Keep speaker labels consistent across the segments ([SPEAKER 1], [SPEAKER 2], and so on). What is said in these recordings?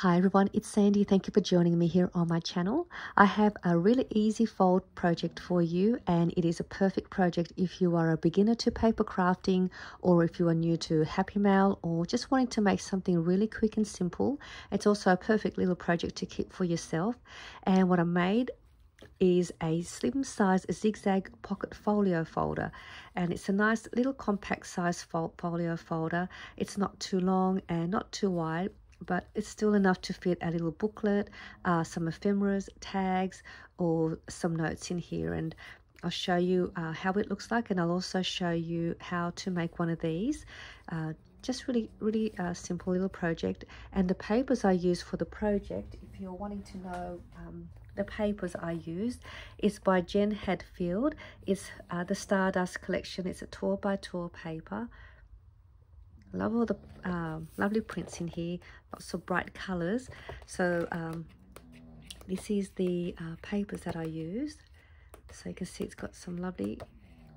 [SPEAKER 1] Hi everyone, it's Sandy. Thank you for joining me here on my channel. I have a really easy fold project for you, and it is a perfect project if you are a beginner to paper crafting, or if you are new to Happy Mail, or just wanting to make something really quick and simple. It's also a perfect little project to keep for yourself. And what I made is a slim size Zig-Zag pocket folio folder, and it's a nice little compact size folio folder. It's not too long and not too wide, but it's still enough to fit a little booklet, some ephemeras, tags, or some notes in here. And I'll show you how it looks like, and I'll also show you how to make one of these. Just really simple little project. And the papers I use for the project, if you're wanting to know the papers I used, is by Jen Hadfield. It's the Stardust collection. It's a tour by tour paper. Love all the lovely prints in here, lots of bright colors. So this is the papers that I used. So you can see it's got some lovely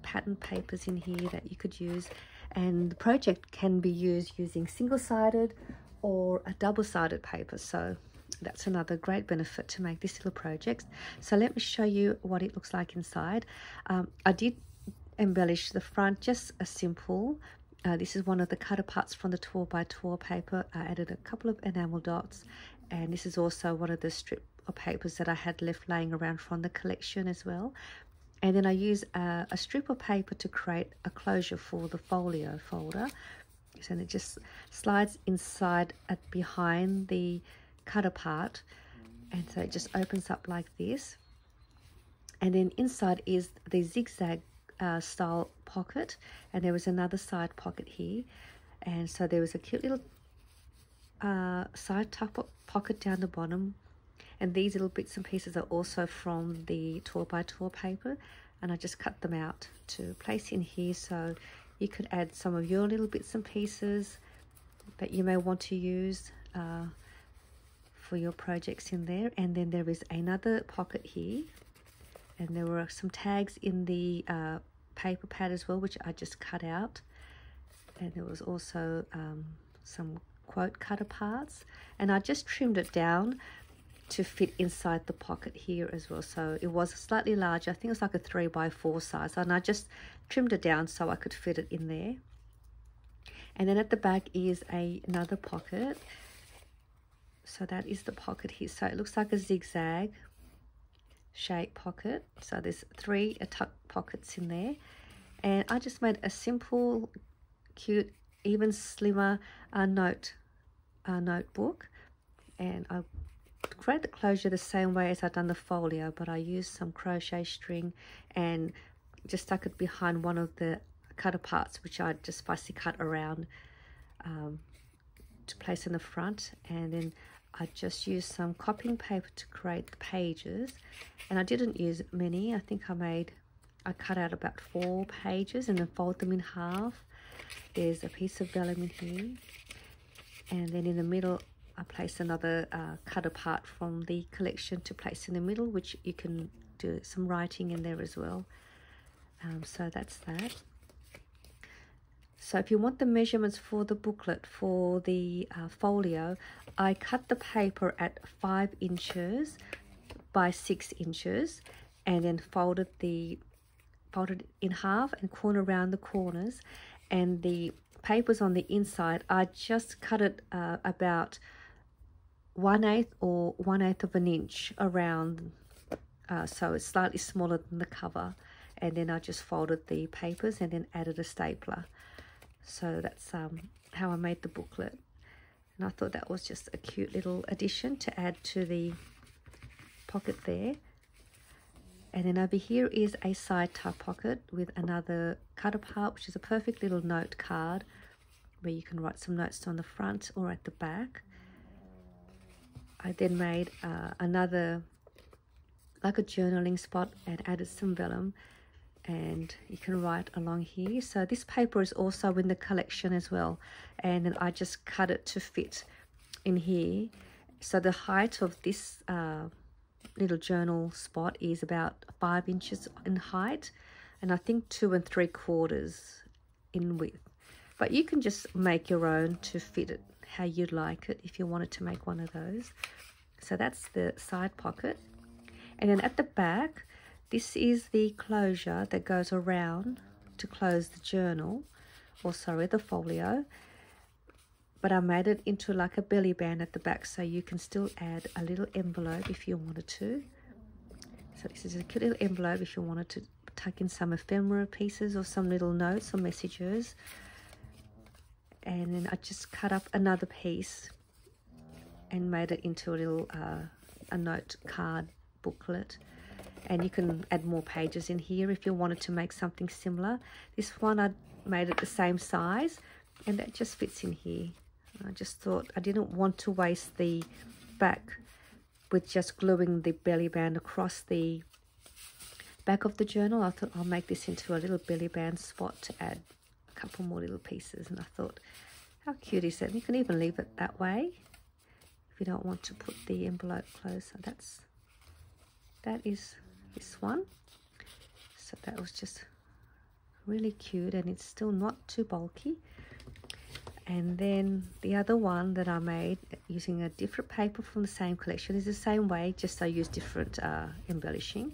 [SPEAKER 1] pattern papers in here that you could use, and the project can be used using single-sided or a double-sided paper. So that's another great benefit to make this little project. So let me show you what it looks like inside. I did embellish the front, just a simple. This is one of the cut aparts from the tour by tour paper. I added a couple of enamel dots, and this is also one of the strip of papers that I had left laying around from the collection as well. And then I use a strip of paper to create a closure for the folio folder. So it just slides inside behind the cut apart, and so it just opens up like this. And then inside is the zigzag style pocket, and there was another side pocket here, and so there was a cute little side tuck pocket down the bottom. And these little bits and pieces are also from the tour by tour paper, and I just cut them out to place in here, so you could add some of your little bits and pieces that you may want to use for your projects in there. And then there is another pocket here, and there were some tags in the paper pad as well, which I just cut out. And there was also some quote cut aparts, and I just trimmed it down to fit inside the pocket here as well. So it was slightly larger, I think it's like a 3x4 size, and I just trimmed it down so I could fit it in there. And then at the back is another pocket. So that is the pocket here. So it looks like a zigzag shape pocket. So there's 3 tuck pockets in there, and I just made a simple, cute, even slimmer notebook, and I create the closure the same way as I've done the folio, but I used some crochet string and just stuck it behind one of the cut aparts, which I just fussy cut around to place in the front. And then I just used some copying paper to create the pages, and I didn't use many. I think I cut out about 4 pages and then fold them in half. There's a piece of vellum in here, and then in the middle I placed another cut apart from the collection to place in the middle, which you can do some writing in there as well. So that's that. So if you want the measurements for the booklet, for the folio, I cut the paper at 5 inches by 6 inches, and then folded in half and corner around the corners. And the papers on the inside, I just cut it about 1/8 or 1/8 of an inch around, so it's slightly smaller than the cover. And then I just folded the papers and then added a stapler. So that's how I made the booklet, and I thought that was just a cute little addition to add to the pocket there. And then over here is a side tuck pocket with another cut apart, which is a perfect little note card where you can write some notes on the front or at the back. I then made another, like a journaling spot, and added some vellum, and you can write along here. So this paper is also in the collection as well, and then I just cut it to fit in here. So the height of this little journal spot is about 5 inches in height, and I think 2 3/4 in width. But you can just make your own to fit it how you'd like it if you wanted to make one of those. So that's the side pocket. And then at the back, this is the closure that goes around to close the journal, or sorry, the folio. But I made it into like a belly band at the back, so you can still add a little envelope if you wanted to. So this is a cute little envelope if you wanted to tuck in some ephemera pieces or some little notes or messages. And then I just cut up another piece and made it into a little a note card booklet. And you can add more pages in here if you wanted to make something similar. This one I made it the same size, and that just fits in here. I just thought I didn't want to waste the back with just gluing the belly band across the back of the journal. I thought I'll make this into a little belly band spot to add a couple more little pieces. And I thought, how cute is that? And you can even leave it that way if you don't want to put the envelope closer. That is this one. So that was just really cute, and it's still not too bulky. And then the other one that I made using a different paper from the same collection is the same way, just I used different embellishing.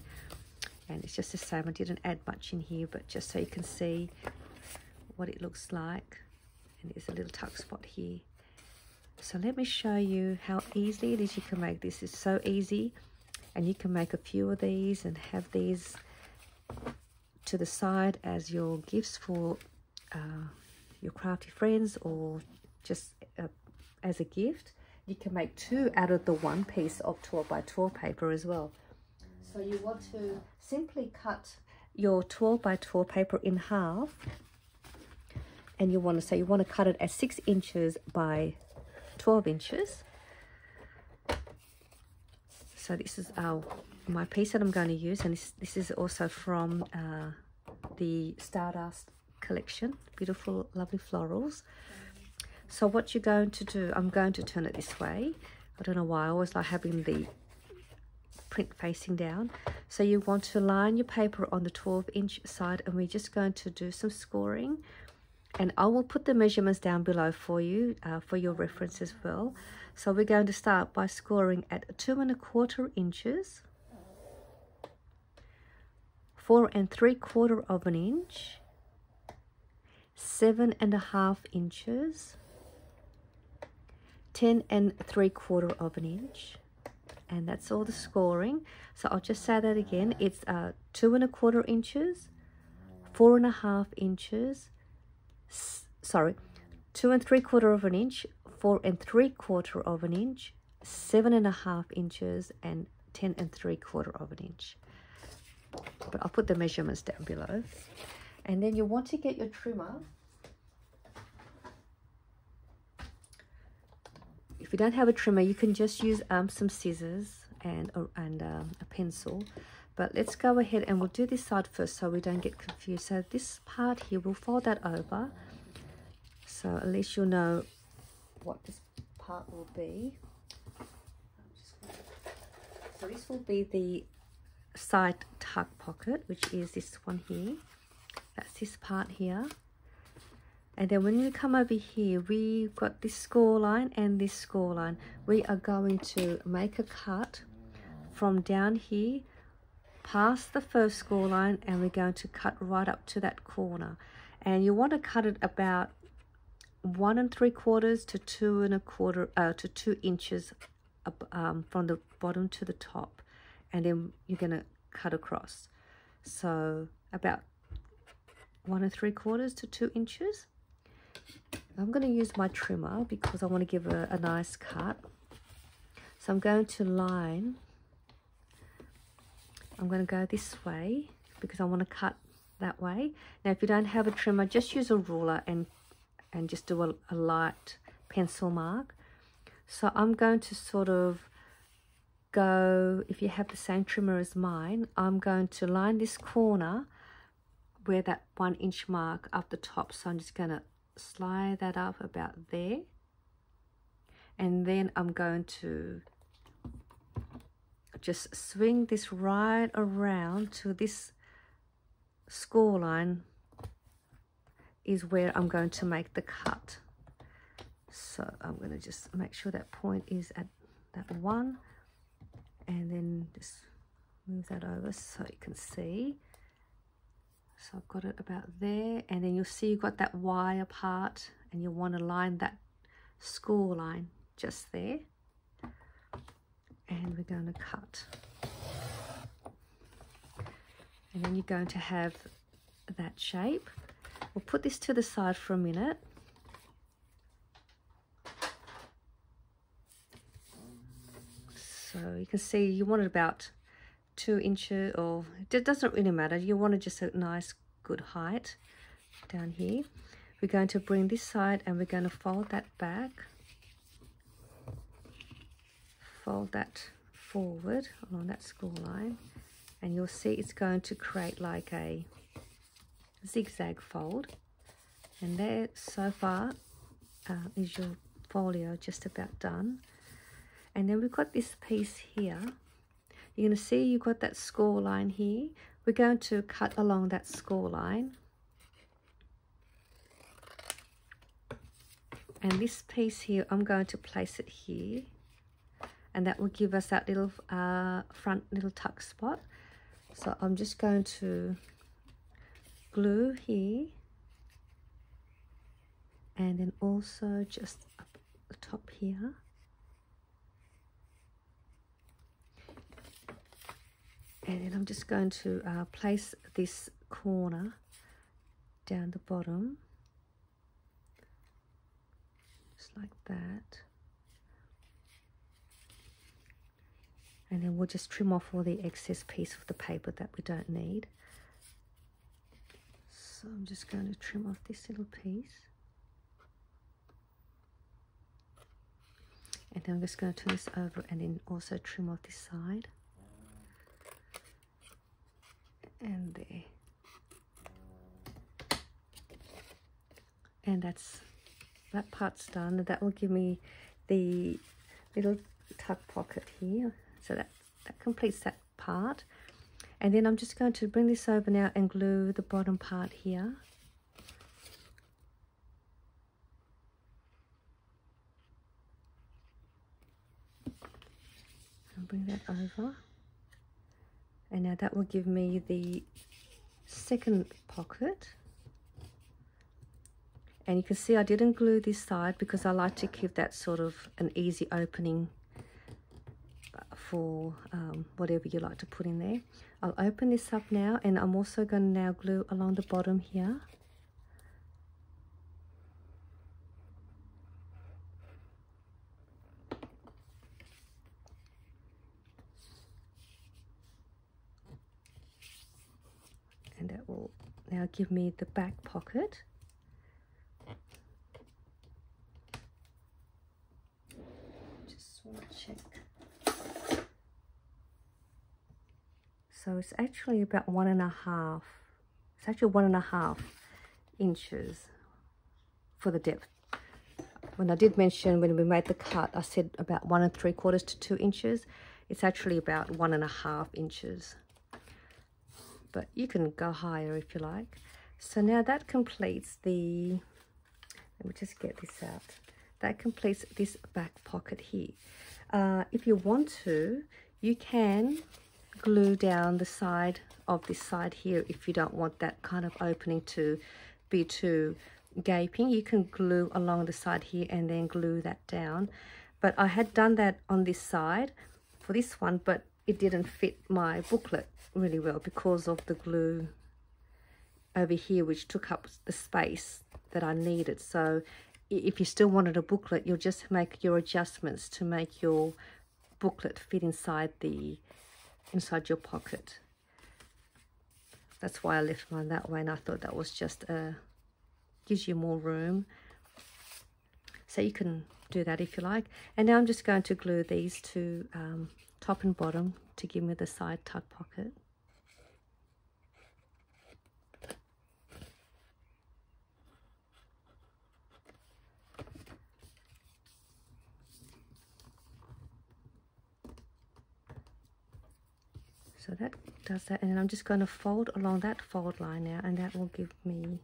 [SPEAKER 1] And it's just the same. I didn't add much in here, but just so you can see what it looks like. And there's a little tuck spot here. So let me show you how easily it is you can make this. It's so easy, and you can make a few of these and have these to the side as your gifts for your crafty friends, or just as a gift. You can make 2 out of the one piece of 12 by 12 paper as well. So you want to simply cut your 12 by 12 paper in half, and you want to cut it at 6 inches by 12 inches. So this is my piece that I'm going to use, and this is also from the Stardust collection. Beautiful, lovely florals. So what you're going to do, I'm going to turn it this way. I don't know why, I always like having the print facing down. So you want to line your paper on the 12-inch side, and we're just going to do some scoring. And I will put the measurements down below for you, for your reference as well. So we're going to start by scoring at 2 1/4 inches, 4 3/4 of an inch, 7 1/2 inches, 10 3/4 of an inch. And that's all the scoring. So I'll just say that again. It's 2 1/4 inches, 4 1/2 inches, 2 3/4 of an inch, 4 3/4 of an inch, 7 1/2 inches, and 10 3/4 of an inch. But I'll put the measurements down below. And then you want to get your trimmer. If you don't have a trimmer, you can just use some scissors and a pencil. But let's go ahead and we'll do this side first so we don't get confused. So this part here, we'll fold that over. So at least you'll know what this part will be. So this will be the side tuck pocket, which is this one here. That's this part here. And then when you come over here, we've got this score line and this score line. We are going to make a cut from down here past the first score line, and we're going to cut right up to that corner. And you want to cut it about 1 3/4 to 2 1/4 to 2 inches from the bottom to the top, and then you're going to cut across. So about 1 3/4 to 2 inches. I'm going to use my trimmer because I want to give a nice cut. So I'm going to line. I'm going to go this way because I want to cut that way. Now, if you don't have a trimmer, just use a ruler and just do a light pencil mark. So I'm going to sort of go, if you have the same trimmer as mine, I'm going to line this corner where that 1 inch mark up the top. So I'm just going to slide that up about there, and then I'm going to just swing this right around to this score line is where I'm going to make the cut. So I'm going to just make sure that point is at that one, and then just move that over so you can see. So I've got it about there, and then you'll see you've got that wire part, and you want to line that score line just there, and we're going to cut. And then you're going to have that shape. We'll put this to the side for a minute. So you can see you want it about 2 inches, or it doesn't really matter. You want it just a nice good height down here. We're going to bring this side and we're going to fold that back. Fold that forward along that score line, and you'll see it's going to create like a zigzag fold. And there, so far, is your folio just about done. And then we've got this piece here. You're going to see you've got that score line here. We're going to cut along that score line. And this piece here, I'm going to place it here. And that will give us that little front little tuck spot. So I'm just going to glue here, and then also just up the top here. And then I'm just going to place this corner down the bottom, just like that. And then we'll just trim off all the excess piece of the paper that we don't need. So I'm just going to trim off this little piece. And then I'm just going to turn this over and then also trim off this side. And there. And that part's done. And that will give me the little tuck pocket here. So that completes that part. And then I'm just going to bring this over now and glue the bottom part here. And bring that over. And now that will give me the second pocket. And you can see I didn't glue this side because I like to give that sort of an easy opening for whatever you like to put in there. I'll open this up now, and I'm also going to now glue along the bottom here. And that will now give me the back pocket. Just want to check. So it's actually about 1.5. It's actually 1.5 inches for the depth. When I did mention when we made the cut, I said about 1 3/4 to 2 inches. It's actually about 1.5 inches. But you can go higher if you like. So now that completes the, let me just get this out. That completes this back pocket here. If you want to, you can glue down the side of this side here if you don't want that kind of opening to be too gaping. You can glue along the side here and then glue that down. But I had done that on this side for this one, but it didn't fit my booklet really well because of the glue over here, which took up the space that I needed. So if you still wanted a booklet, you'll just make your adjustments to make your booklet fit inside your pocket. That's why I left mine that way, and I thought that was just gives you more room. So you can do that if you like. And now I'm just going to glue these two top and bottom to give me the side tuck pocket. So that does that, and then I'm just going to fold along that fold line now, and that will give me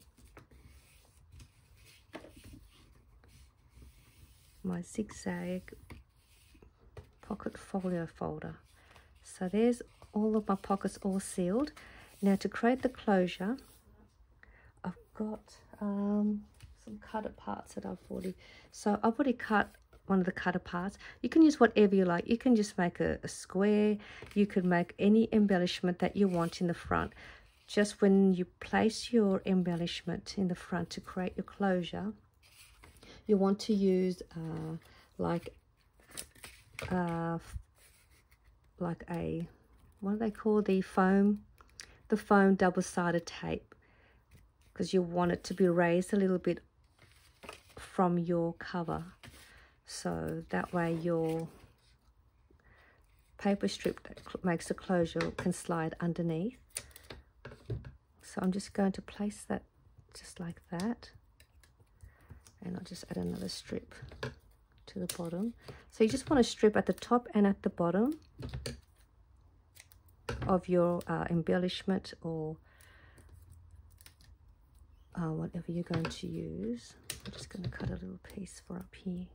[SPEAKER 1] my Zig-Zag pocket folio folder. So there's all of my pockets all sealed. Now to create the closure, I've got some cutter parts that I've already cut one of the cutter parts. You can use whatever you like. You can just make a square. You could make any embellishment that you want in the front. Just when you place your embellishment in the front to create your closure, you want to use like a, what do they call the foam double-sided tape, because you want it to be raised a little bit from your cover, so that way your paper strip that makes the closure can slide underneath. So I'm just going to place that just like that, and I'll just add another strip to the bottom. So you just want to strip at the top and at the bottom of your embellishment, or whatever you're going to use. I'm just going to cut a little piece for up here.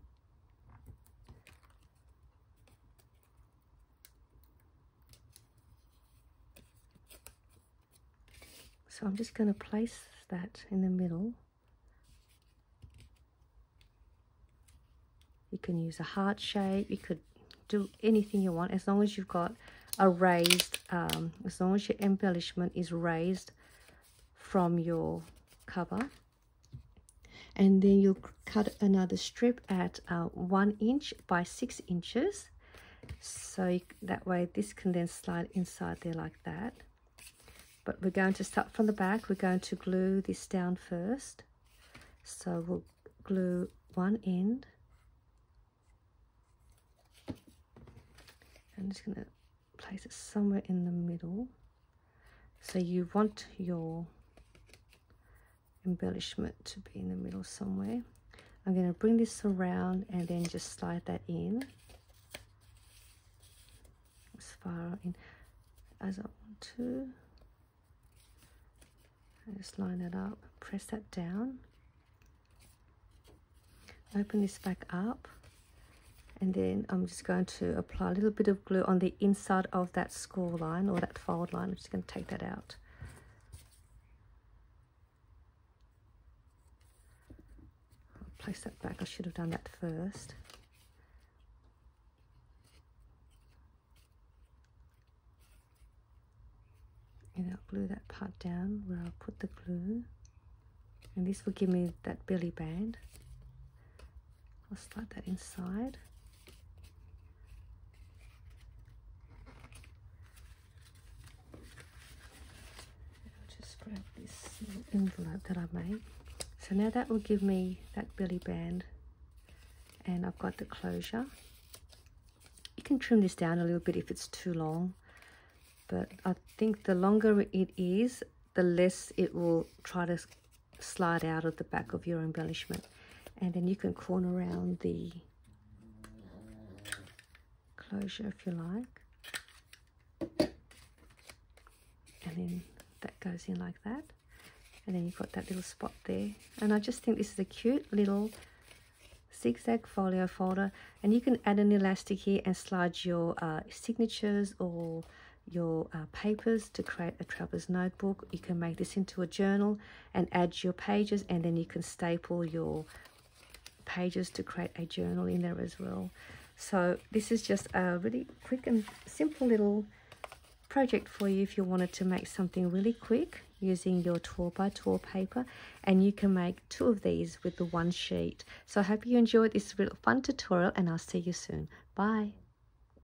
[SPEAKER 1] So I'm just going to place that in the middle. You can use a heart shape. You could do anything you want, as long as you've got a raised, as long as your embellishment is raised from your cover. And then you'll cut another strip at 1 inch by 6 inches. So that way this can then slide inside there like that. But we're going to start from the back. We're going to glue this down first. So we'll glue one end. I'm just going to place it somewhere in the middle. So you want your embellishment to be in the middle somewhere. I'm going to bring this around and then just slide that in as far in as I want to. I just line it up, press that down, open this back up, and then I'm just going to apply a little bit of glue on the inside of that score line or that fold line. I'm just going to take that out. I'll place that back. I should have done that first. And I'll glue that part down where I'll put the glue, and this will give me that belly band. I'll slide that inside. I'll just grab this envelope that I made. So now that will give me that belly band, and I've got the closure. You can trim this down a little bit if it's too long, but I think the longer it is, the less it will try to slide out of the back of your embellishment. And then you can corner around the closure if you like. And then that goes in like that. And then you've got that little spot there. And I just think this is a cute little Zig-Zag folio folder. And you can add an elastic here and slide your signatures or your papers to create a traveler's notebook. You can make this into a journal and add your pages, and then you can staple your pages to create a journal in there as well. So this is just a really quick and simple little project for you if you wanted to make something really quick using your 12x12 paper, and you can make 2 of these with the 1 sheet. So I hope you enjoyed this real fun tutorial, and I'll see you soon. Bye.